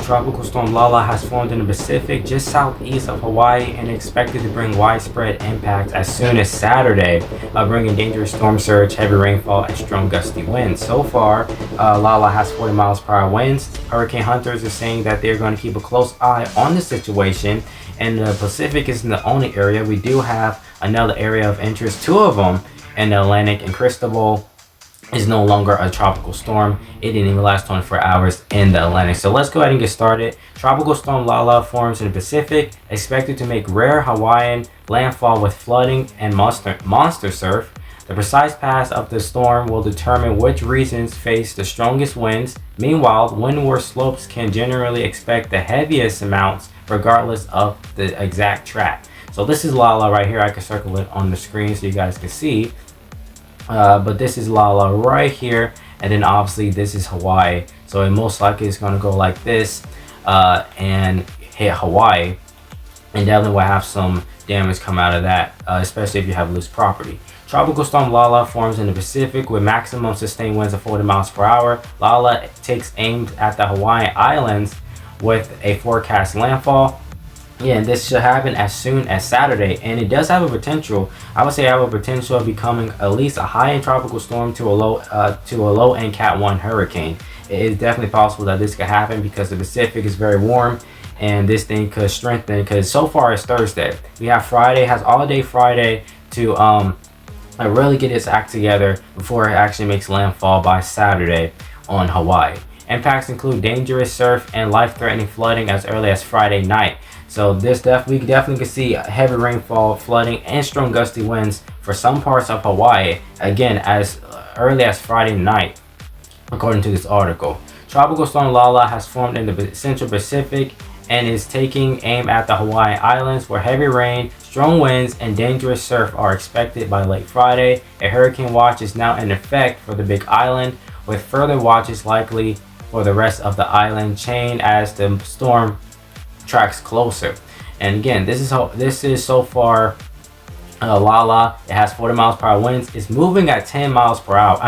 Tropical storm Lala has formed in the Pacific just southeast of Hawaii and expected to bring widespread impacts as soon as Saturday, bringing dangerous storm surge, heavy rainfall, and strong gusty winds. So far, Lala has 40 miles per hour winds. Hurricane hunters are saying that they're going to keep a close eye on the situation, and the Pacific isn't the only area. We do have another area of interest, two of them in the Atlantic, and Cristobal is no longer a tropical storm. It didn't even last 24 hours in the Atlantic. So let's go ahead and get started. Tropical storm Lala forms in the Pacific, expected to make rare Hawaiian landfall with flooding and monster surf. The precise path of the storm will determine which regions face the strongest winds. Meanwhile, windward slopes can generally expect the heaviest amounts regardless of the exact track. So this is Lala right here. I can circle it on the screen so you guys can see. But this is Lala right here, and then obviously this is Hawaii, so it most likely is going to go like this and hit Hawaii, and definitely will have some damage come out of that, especially if you have loose property. Tropical storm Lala forms in the Pacific with maximum sustained winds of 40 miles per hour. Lala takes aim at the Hawaiian Islands with a forecast landfall. Yeah, and this should happen as soon as Saturday, and it does have a potential. I would say have a potential of becoming at least a high-end tropical storm to a low-end Cat 1 hurricane. It is definitely possible that this could happen because the Pacific is very warm, and this thing could strengthen. Because so far it's Thursday, we have Friday, has all day Friday to really get its act together before it actually makes landfall by Saturday on Hawaii. Impacts include dangerous surf and life-threatening flooding as early as Friday night. So we definitely can see heavy rainfall, flooding, and strong gusty winds for some parts of Hawaii, again, as early as Friday night, according to this article. Tropical storm Lala has formed in the Central Pacific and is taking aim at the Hawaiian Islands, where heavy rain, strong winds, and dangerous surf are expected by late Friday. A hurricane watch is now in effect for the Big Island, with further watches likely for the rest of the island chain as the storm tracks closer. And again, this is so far Lala. It has 40 miles per hour winds. It's moving at 10 miles per hour.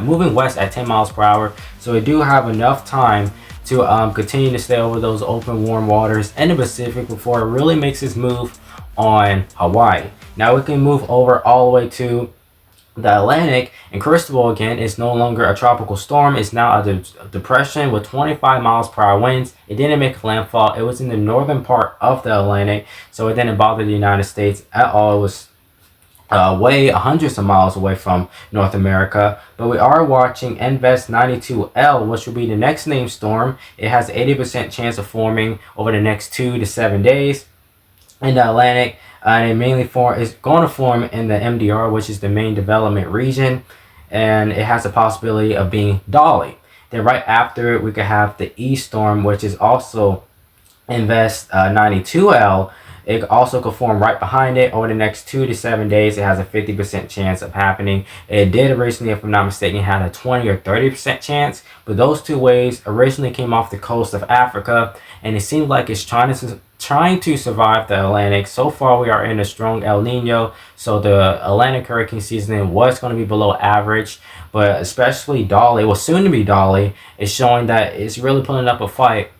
Moving west at 10 miles per hour. So we do have enough time to continue to stay over those open warm waters in the Pacific before it really makes its move on Hawaii. Now it can move over all the way to the Atlantic, and Cristobal again is no longer a tropical storm. It's now a depression with 25 miles per hour winds. It didn't make landfall. It was in the northern part of the Atlantic, so it didn't bother the United States at all. It was way hundreds of miles away from North America. But we are watching Invest 92L, which will be the next named storm. It has 80% chance of forming over the next 2 to 7 days in the Atlantic. And it mainly is going to form in the MDR, which is the main development region, and it has a possibility of being Dolly. Then right after it, we could have the E storm, which is also Invest 92L. It also could form right behind it over the next 2 to 7 days. It has a 50% chance of happening. It did originally, if I'm not mistaken, had a 20 or 30% chance, but those two waves originally came off the coast of Africa, and it seems like it's trying to survive the Atlantic. So far, we are in a strong El Nino, so the Atlantic hurricane season was going to be below average, but especially Dolly, well, soon to be Dolly, is showing that it's really putting up a fight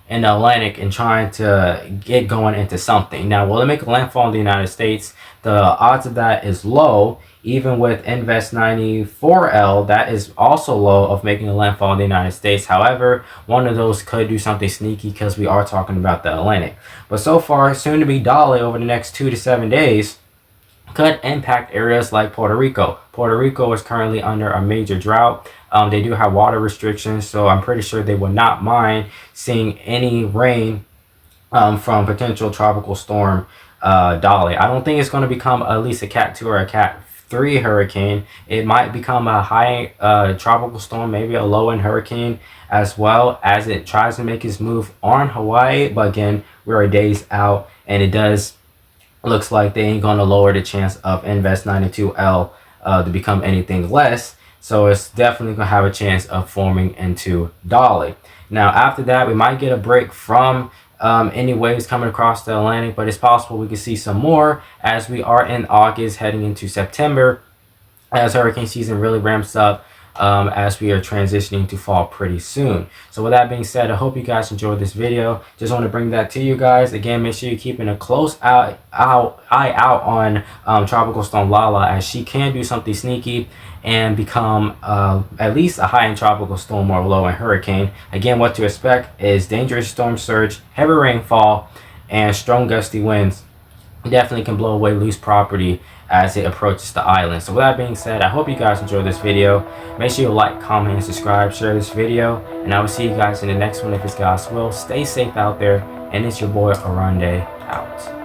in the Atlantic and trying to get going into something. Now, will it make a landfall in the United States? The odds of that is low. Even with Invest 94L, that is also low of making a landfall in the United States. However, one of those could do something sneaky because we are talking about the Atlantic. But so far, soon to be Dolly over the next 2 to 7 days could impact areas like Puerto Rico. Puerto Rico is currently under a major drought. They do have water restrictions, so I'm pretty sure they would not mind seeing any rain from potential tropical storm Dolly. I don't think it's going to become at least a Cat 2 or a Cat 3 hurricane. It might become a high tropical storm, maybe a low-end hurricane, as well as it tries to make its move on Hawaii. But again, we're a days out, and it looks like they ain't going to lower the chance of Invest 92L to become anything less. So it's definitely going to have a chance of forming into Dolly. Now, after that, we might get a break from any waves coming across the Atlantic, but it's possible we could see some more as we are in August heading into September, as hurricane season really ramps up as we are transitioning to fall pretty soon. So with that being said, I hope you guys enjoyed this video. Just want to bring that to you guys. Again, make sure you're keeping a close eye out on Tropical Storm Lala, as she can do something sneaky and become at least a high-end tropical storm or low-end hurricane. Again, what to expect is dangerous storm surge, heavy rainfall, and strong gusty winds. Definitely can blow away loose property as it approaches the island. So with that being said, I hope you guys enjoyed this video. Make sure you like, comment, and subscribe, share this video, and I will see you guys in the next one if it's God's will. Stay safe out there, and it's your boy Arande out.